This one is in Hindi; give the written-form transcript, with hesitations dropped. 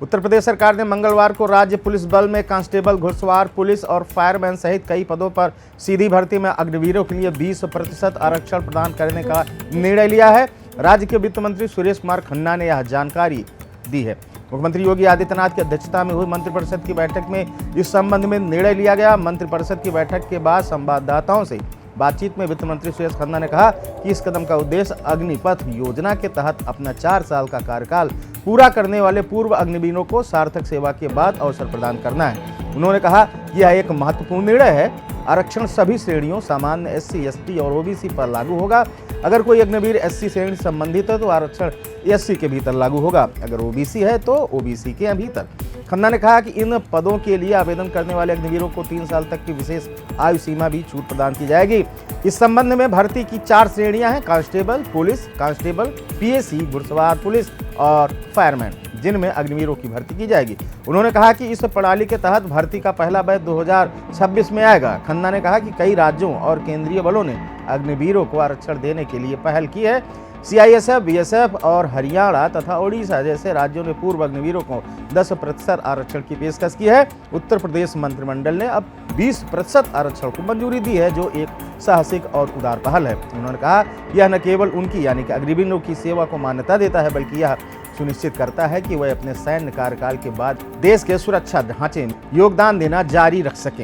उत्तर प्रदेश सरकार ने मंगलवार को राज्य पुलिस बल में कांस्टेबल, घुड़सवार पुलिस और फायरमैन सहित कई पदों पर सीधी भर्ती में अग्निवीरों के लिए 20% आरक्षण प्रदान करने का निर्णय लिया है। राज्य के वित्त मंत्री सुरेश कुमार खन्ना ने यह जानकारी दी है। मुख्यमंत्री योगी आदित्यनाथ की अध्यक्षता में हुई मंत्रिपरिषद की बैठक में इस संबंध में निर्णय लिया गया। मंत्रिपरिषद की बैठक के बाद संवाददाताओं से बातचीत में वित्त मंत्री सुरेश खन्ना ने कहा कि इस कदम का उद्देश्य अग्निपथ योजना के तहत अपना 4 साल का कार्यकाल पूरा करने वाले पूर्व अग्निवीरों को सार्थक सेवा के बाद अवसर प्रदान करना है। उन्होंने कहा कि यह एक महत्वपूर्ण निर्णय है। आरक्षण सभी श्रेणियों सामान्य SC, ST और OBC पर लागू होगा। अगर कोई अग्निवीर SC श्रेणी संबंधित है तो आरक्षण SC के भीतर लागू होगा, अगर OBC है तो OBC के भीतर। खन्ना ने कहा कि इन पदों के लिए आवेदन करने वाले अग्निवीरों को 3 साल तक की विशेष आयु सीमा भी छूट प्रदान की जाएगी। इस संबंध में भर्ती की 4 श्रेणियां हैं: कांस्टेबल पुलिस, कांस्टेबल PAC, घुड़सवार पुलिस और फायरमैन, जिनमें अग्निवीरों की भर्ती की जाएगी। उन्होंने कहा कि इस प्रणाली के तहत भर्ती का पहला बैच 2026 में आएगा। खन्ना ने कहा कि कई राज्यों और केंद्रीय बलों ने अग्निवीरों को आरक्षण देने के लिए पहल की है। CISF, BSF और हरियाणा तथा ओडिशा जैसे राज्यों ने पूर्व अग्निवीरों को 10% आरक्षण की पेशकश की है। उत्तर प्रदेश मंत्रिमंडल ने अब 20% आरक्षण को मंजूरी दी है, जो एक साहसिक और उदार पहल है। उन्होंने कहा यह न केवल उनकी यानी कि अग्निवीरों की सेवा को मान्यता देता है, बल्कि यह सुनिश्चित करता है कि वह अपने सैन्य कार्यकाल के बाद देश के सुरक्षा ढांचे में योगदान देना जारी रख सकें।